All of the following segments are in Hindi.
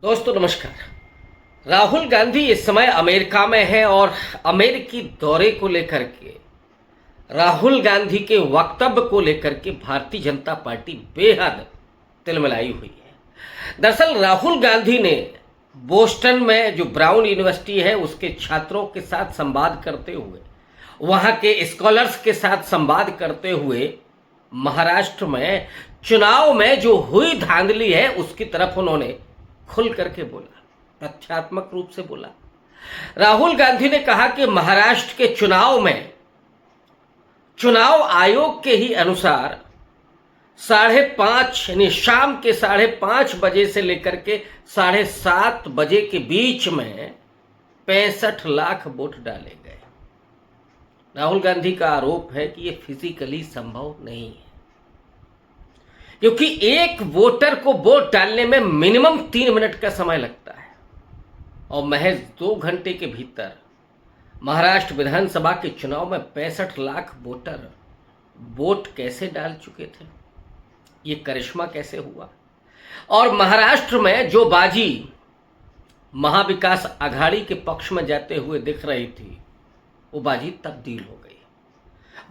दोस्तों नमस्कार। राहुल गांधी इस समय अमेरिका में है और अमेरिकी दौरे को लेकर के राहुल गांधी के वक्तव्य को लेकर के भारतीय जनता पार्टी बेहद तिलमिलाई हुई है। दरअसल राहुल गांधी ने बोस्टन में जो ब्राउन यूनिवर्सिटी है उसके छात्रों के साथ संवाद करते हुए, वहां के स्कॉलर्स के साथ संवाद करते हुए महाराष्ट्र में चुनाव में जो हुई धांधली है उसकी तरफ उन्होंने खुल करके बोला, तथ्यात्मक रूप से बोला। राहुल गांधी ने कहा कि महाराष्ट्र के चुनाव में चुनाव आयोग के ही अनुसार 5:30 यानी शाम के 5:30 बजे से लेकर के 7:30 बजे के बीच में 65 लाख वोट डाले गए। राहुल गांधी का आरोप है कि यह फिजिकली संभव नहीं है, क्योंकि एक वोटर को वोट डालने में मिनिमम 3 मिनट का समय लगता है और महज 2 घंटे के भीतर महाराष्ट्र विधानसभा के चुनाव में 65 लाख वोटर वोट कैसे डाल चुके थे, ये करिश्मा कैसे हुआ। और महाराष्ट्र में जो बाजी महाविकास आघाड़ी के पक्ष में जाते हुए दिख रही थी, वो बाजी तब्दील हो गई।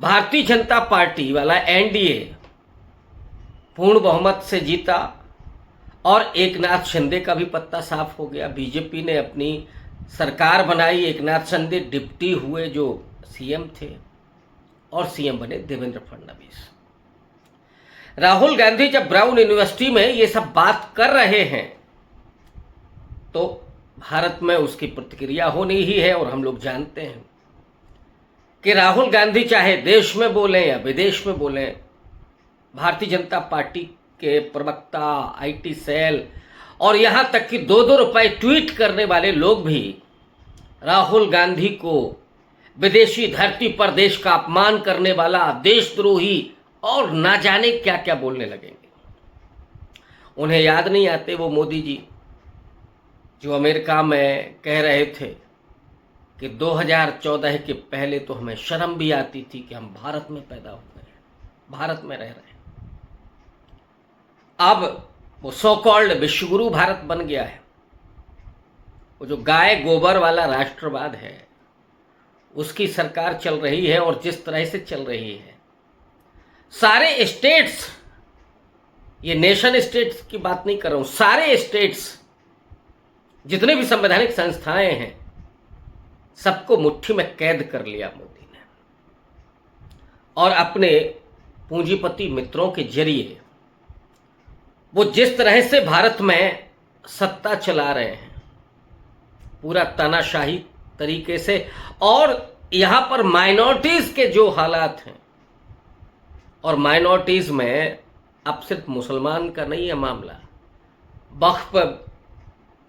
भारतीय जनता पार्टी वाला एनडीए पूर्ण बहुमत से जीता और एकनाथ शिंदे का भी पत्ता साफ हो गया। बीजेपी ने अपनी सरकार बनाई, एकनाथ शिंदे डिप्टी हुए जो सीएम थे और सीएम बने देवेंद्र फडणवीस। राहुल गांधी जब ब्राउन यूनिवर्सिटी में ये सब बात कर रहे हैं तो भारत में उसकी प्रतिक्रिया होनी ही है, और हम लोग जानते हैं कि राहुल गांधी चाहे देश में बोलें या विदेश में बोलें, भारतीय जनता पार्टी के प्रवक्ता, आईटी सेल और यहाँ तक कि 2-2 रुपए ट्वीट करने वाले लोग भी राहुल गांधी को विदेशी धरती पर देश का अपमान करने वाला, देशद्रोही और ना जाने क्या क्या बोलने लगेंगे। उन्हें याद नहीं आते वो मोदी जी जो अमेरिका में कह रहे थे कि 2014 के पहले तो हमें शर्म भी आती थी कि हम भारत में पैदा हुए हैं, भारत में रह रहे हैं। अब वो सो कॉल्ड विश्वगुरु भारत बन गया है। वो जो गाय गोबर वाला राष्ट्रवाद है उसकी सरकार चल रही है, और जिस तरह से चल रही है, सारे स्टेट्स, ये नेशन स्टेट्स की बात नहीं कर रहा हूं, सारे स्टेट्स जितने भी संवैधानिक संस्थाएं हैं सबको मुट्ठी में कैद कर लिया मोदी ने, और अपने पूंजीपति मित्रों के जरिए वो जिस तरह से भारत में सत्ता चला रहे हैं पूरा तानाशाही तरीके से, और यहाँ पर माइनॉरिटीज के जो हालात हैं, और माइनॉरिटीज में अब सिर्फ मुसलमान का नहीं है मामला, वक्फ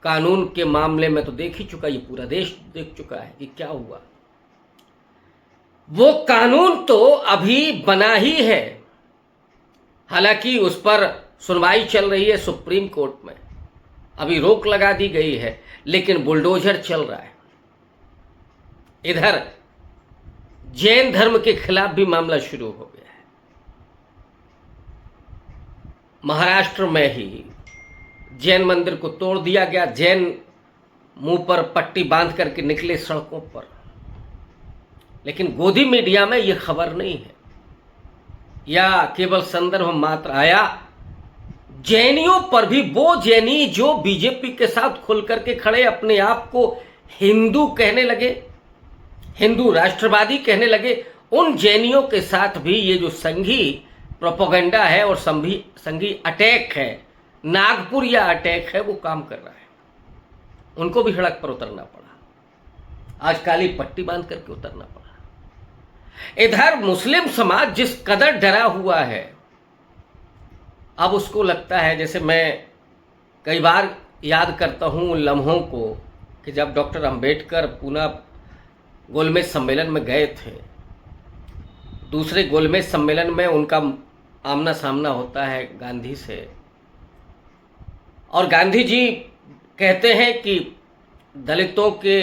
कानून के मामले में तो देख ही चुका, ये पूरा देश देख चुका है कि क्या हुआ। वो कानून तो अभी बना ही है, हालांकि उस पर सुनवाई चल रही है सुप्रीम कोर्ट में, अभी रोक लगा दी गई है, लेकिन बुलडोजर चल रहा है। इधर जैन धर्म के खिलाफ भी मामला शुरू हो गया है। महाराष्ट्र में ही जैन मंदिर को तोड़ दिया गया, जैन मुंह पर पट्टी बांध करके निकले सड़कों पर, लेकिन गोदी मीडिया में यह खबर नहीं है, या केवल संदर्भ मात्र आया। जैनियों पर भी, वो जैनी जो बीजेपी के साथ खुल करके खड़े, अपने आप को हिंदू कहने लगे, हिंदू राष्ट्रवादी कहने लगे, उन जैनियों के साथ भी ये जो संघी प्रोपेगेंडा है और संघी अटैक है, नागपुरिया अटैक है, वो काम कर रहा है। उनको भी सड़क पर उतरना पड़ा, आज काली पट्टी बांध करके उतरना पड़ा। इधर मुस्लिम समाज जिस कदर डरा हुआ है, अब उसको लगता है, जैसे मैं कई बार याद करता हूँ उन लम्हों को कि जब डॉक्टर अंबेडकर पूना गोलमेज सम्मेलन में गए थे, दूसरे गोलमेज सम्मेलन में उनका आमना सामना होता है गांधी से, और गांधी जी कहते हैं कि दलितों के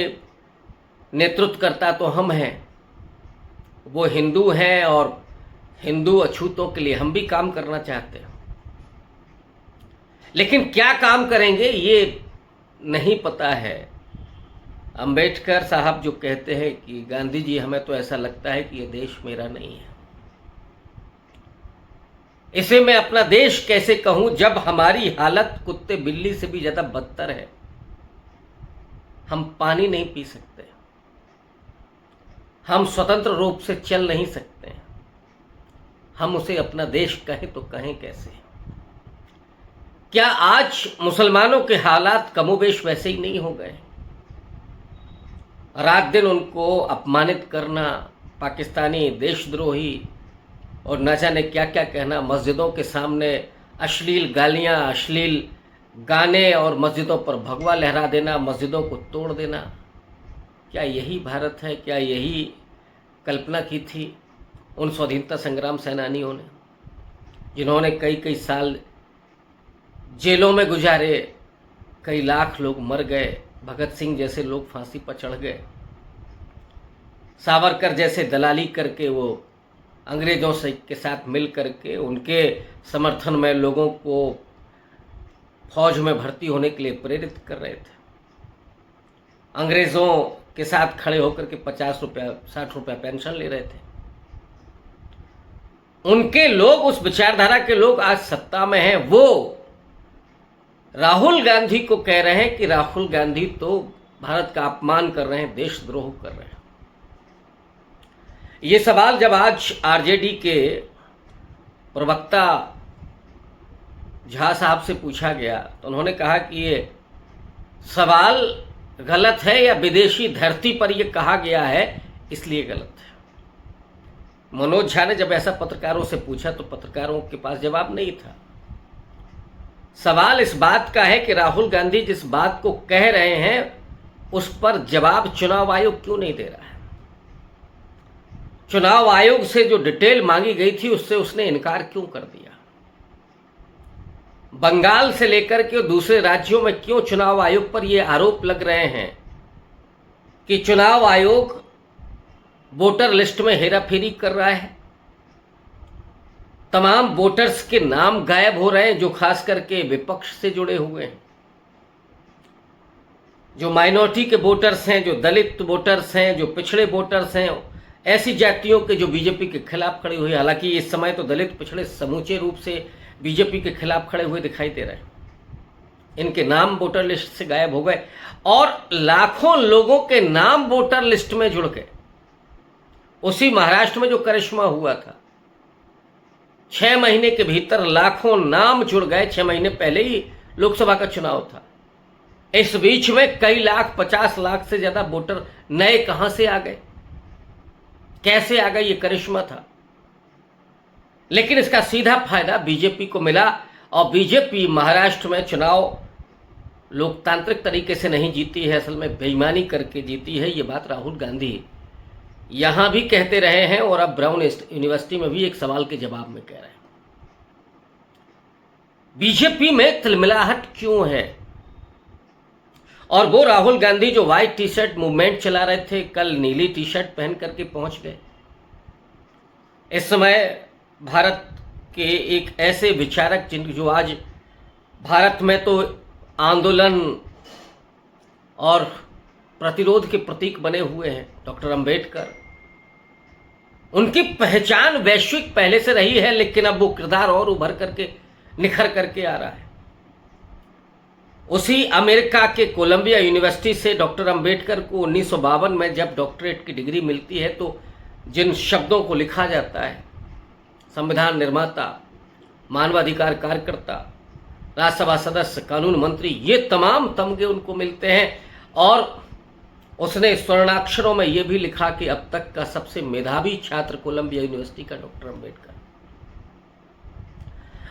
नेतृत्वकर्ता तो हम हैं, वो हिंदू हैं और हिंदू अछूतों के लिए हम भी काम करना चाहते हैं, लेकिन क्या काम करेंगे ये नहीं पता है, अंबेडकर साहब जो कहते हैं कि गांधी जी, हमें तो ऐसा लगता है कि ये देश मेरा नहीं है, इसे मैं अपना देश कैसे कहूं जब हमारी हालत कुत्ते बिल्ली से भी ज्यादा बदतर है। हम पानी नहीं पी सकते, हम स्वतंत्र रूप से चल नहीं सकते, हम उसे अपना देश कहें तो कहें कैसे? क्या आज मुसलमानों के हालात कमोबेश वैसे ही नहीं हो गए? रात दिन उनको अपमानित करना, पाकिस्तानी देशद्रोही और न जाने क्या क्या कहना, मस्जिदों के सामने अश्लील गालियां, अश्लील गाने और मस्जिदों पर भगवा लहरा देना, मस्जिदों को तोड़ देना, क्या यही भारत है? क्या यही कल्पना की थी उन स्वाधीनता संग्राम सेनानियों ने, जिन्होंने कई कई साल जेलों में गुजारे, कई लाख लोग मर गए, भगत सिंह जैसे लोग फांसी पर चढ़ गए, सावरकर जैसे दलाली करके वो अंग्रेजों से के साथ मिल करके उनके समर्थन में लोगों को फौज में भर्ती होने के लिए प्रेरित कर रहे थे, अंग्रेजों के साथ खड़े होकर के 50 रुपया 60 रुपया पेंशन ले रहे थे। उनके लोग, उस विचारधारा के लोग आज सत्ता में हैं। वो राहुल गांधी को कह रहे हैं कि राहुल गांधी तो भारत का अपमान कर रहे हैं, देशद्रोह कर रहे हैं। ये सवाल जब आज आरजेडी के प्रवक्ता झा साहब से पूछा गया तो उन्होंने कहा कि ये सवाल गलत है या विदेशी धरती पर यह कहा गया है इसलिए गलत है। मनोज झा ने जब ऐसा पत्रकारों से पूछा तो पत्रकारों के पास जवाब नहीं था। सवाल इस बात का है कि राहुल गांधी जिस बात को कह रहे हैं उस पर जवाब चुनाव आयोग क्यों नहीं दे रहा है? चुनाव आयोग से जो डिटेल मांगी गई थी उससे उसने इनकार क्यों कर दिया? बंगाल से लेकर के दूसरे राज्यों में क्यों चुनाव आयोग पर यह आरोप लग रहे हैं कि चुनाव आयोग वोटर लिस्ट में हेराफेरी कर रहा है? तमाम वोटर्स के नाम गायब हो रहे हैं जो खास करके विपक्ष से जुड़े हुए हैं, जो माइनॉरिटी के वोटर्स हैं, जो दलित वोटर्स हैं, जो पिछड़े वोटर्स हैं, ऐसी जातियों के जो बीजेपी के खिलाफ खड़े हुए। हालांकि इस समय तो दलित पिछड़े समूचे रूप से बीजेपी के खिलाफ खड़े हुए दिखाई दे रहे हैं। इनके नाम वोटर लिस्ट से गायब हो गए और लाखों लोगों के नाम वोटर लिस्ट में जुड़ गए। उसी महाराष्ट्र में जो करिश्मा हुआ था, 6 महीने के भीतर लाखों नाम जुड़ गए। 6 महीने पहले ही लोकसभा का चुनाव था। इस बीच में कई लाख, 50 लाख से ज्यादा वोटर नए कहां से आ गए, कैसे आ गए? ये करिश्मा था। लेकिन इसका सीधा फायदा बीजेपी को मिला और बीजेपी महाराष्ट्र में चुनाव लोकतांत्रिक तरीके से नहीं जीती है, असल में बेईमानी करके जीती है। ये बात राहुल गांधी यहां भी कहते रहे हैं और अब ब्राउन यूनिवर्सिटी में भी एक सवाल के जवाब में कह रहे हैं। बीजेपी में तिलमिलाहट क्यों है? और वो राहुल गांधी जो व्हाइट टी शर्ट मूवमेंट चला रहे थे, कल नीली टी शर्ट पहन करके पहुंच गए। इस समय भारत के एक ऐसे विचारक जिन जो आज भारत में तो आंदोलन और प्रतिरोध के प्रतीक बने हुए हैं, डॉक्टर अंबेडकर, उनकी पहचान वैश्विक पहले से रही है, लेकिन अब वो किरदार और उभर करके निखर करके आ रहा है। उसी अमेरिका के कोलंबिया यूनिवर्सिटी से डॉक्टर अंबेडकर को 1952 में जब डॉक्टरेट की डिग्री मिलती है तो जिन शब्दों को लिखा जाता है, संविधान निर्माता, मानवाधिकार कार्यकर्ता, राज्यसभा सदस्य, कानून मंत्री, ये तमाम तमगे उनको मिलते हैं। और उसने स्वर्णाक्षरों में यह भी लिखा कि अब तक का सबसे मेधावी छात्र कोलंबिया यूनिवर्सिटी का डॉक्टर अंबेडकर।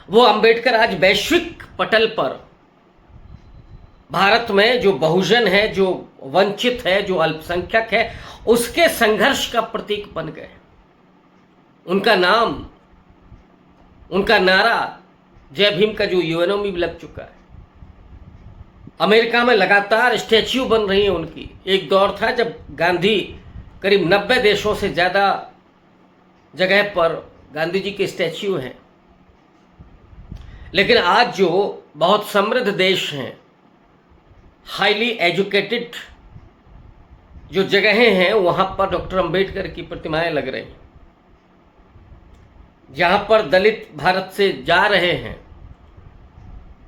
वो अंबेडकर आज वैश्विक पटल पर भारत में जो बहुजन है, जो वंचित है, जो अल्पसंख्यक है, उसके संघर्ष का प्रतीक बन गए। उनका नाम, उनका नारा जय भीम का जो यूएनओ में भी लग चुका है। अमेरिका में लगातार स्टैच्यू बन रही है उनकी। एक दौर था जब गांधी करीब 90 देशों से ज़्यादा जगह पर गांधी जी के स्टैच्यू हैं। लेकिन आज जो बहुत समृद्ध देश हैं, हाईली एजुकेटेड जो जगहें हैं वहाँ पर डॉक्टर अंबेडकर की प्रतिमाएं लग रही हैं। जहाँ पर दलित भारत से जा रहे हैं,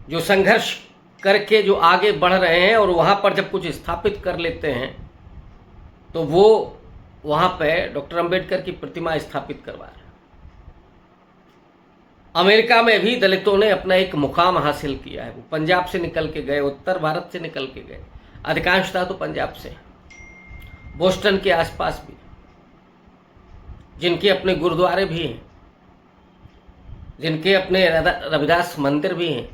जो संघर्ष करके जो आगे बढ़ रहे हैं, और वहाँ पर जब कुछ स्थापित कर लेते हैं तो वो वहाँ पे डॉक्टर अंबेडकर की प्रतिमा स्थापित करवा रहे हैं। अमेरिका में भी दलितों ने अपना एक मुकाम हासिल किया है। वो पंजाब से निकल के गए, उत्तर भारत से निकल के गए, अधिकांशतः तो पंजाब से, बोस्टन के आसपास भी, जिनके अपने गुरुद्वारे भी हैं, जिनके अपने रविदास मंदिर भी हैं,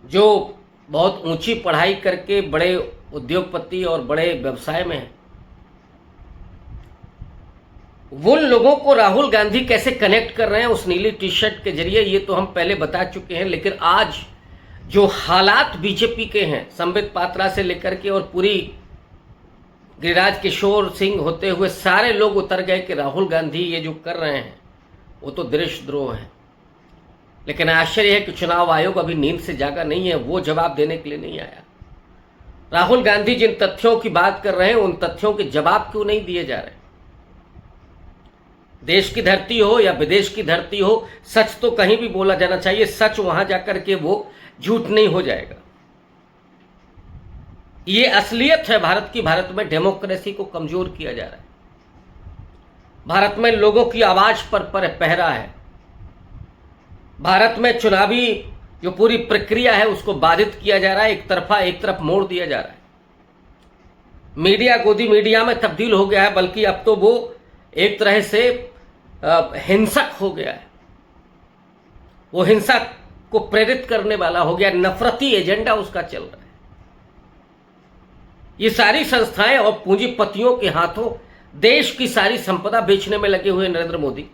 जो बहुत ऊंची पढ़ाई करके बड़े उद्योगपति और बड़े व्यवसाय में हैं। वो लोगों को राहुल गांधी कैसे कनेक्ट कर रहे हैं उस नीली टी शर्ट के जरिए, ये तो हम पहले बता चुके हैं। लेकिन आज जो हालात बीजेपी के हैं, संबित पात्रा से लेकर के और पूरी गिरिराज किशोर सिंह होते हुए सारे लोग उतर गए कि राहुल गांधी ये जो कर रहे हैं वो तो देशद्रोह है। लेकिन आश्चर्य है कि चुनाव आयोग अभी नींद से जागा नहीं है, वो जवाब देने के लिए नहीं आया। राहुल गांधी जिन तथ्यों की बात कर रहे हैं उन तथ्यों के जवाब क्यों नहीं दिए जा रहे? देश की धरती हो या विदेश की धरती हो, सच तो कहीं भी बोला जाना चाहिए। सच वहां जाकर के वो झूठ नहीं हो जाएगा। ये असलियत है भारत की। भारत में डेमोक्रेसी को कमजोर किया जा रहा है। भारत में लोगों की आवाज पर पहरा है। भारत में चुनावी जो पूरी प्रक्रिया है उसको बाधित किया जा रहा है। एक तरफ मोड़ दिया जा रहा है। मीडिया गोदी मीडिया में तब्दील हो गया है, बल्कि अब तो वो एक तरह से हिंसक हो गया है। वो हिंसा को प्रेरित करने वाला हो गया, नफरती एजेंडा उसका चल रहा है। ये सारी संस्थाएं और पूंजीपतियों के हाथों देश की सारी संपदा बेचने में लगे हुए नरेंद्र मोदी।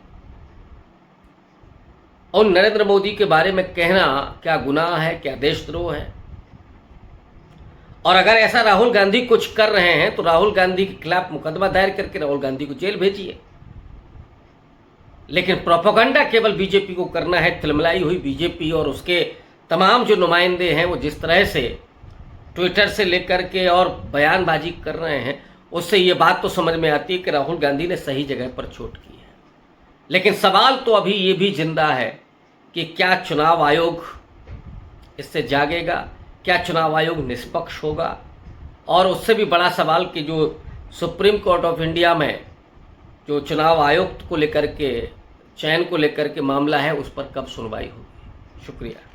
और नरेंद्र मोदी के बारे में कहना क्या गुनाह है, क्या देशद्रोह है? और अगर ऐसा राहुल गांधी कुछ कर रहे हैं तो राहुल गांधी के खिलाफ मुकदमा दायर करके राहुल गांधी को जेल भेजिए। लेकिन प्रोपेगेंडा केवल बीजेपी को करना है। तिलमिलाई हुई बीजेपी और उसके तमाम जो नुमाइंदे हैं वो जिस तरह से ट्विटर से लेकर के और बयानबाजी कर रहे हैं, उससे ये बात तो समझ में आती है कि राहुल गांधी ने सही जगह पर चोट की है। लेकिन सवाल तो अभी ये भी जिंदा है कि क्या चुनाव आयोग इससे जागेगा? क्या चुनाव आयोग निष्पक्ष होगा? और उससे भी बड़ा सवाल कि जो सुप्रीम कोर्ट ऑफ इंडिया में जो चुनाव आयोग को लेकर के, चयन को लेकर के मामला है, उस पर कब सुनवाई होगी? शुक्रिया।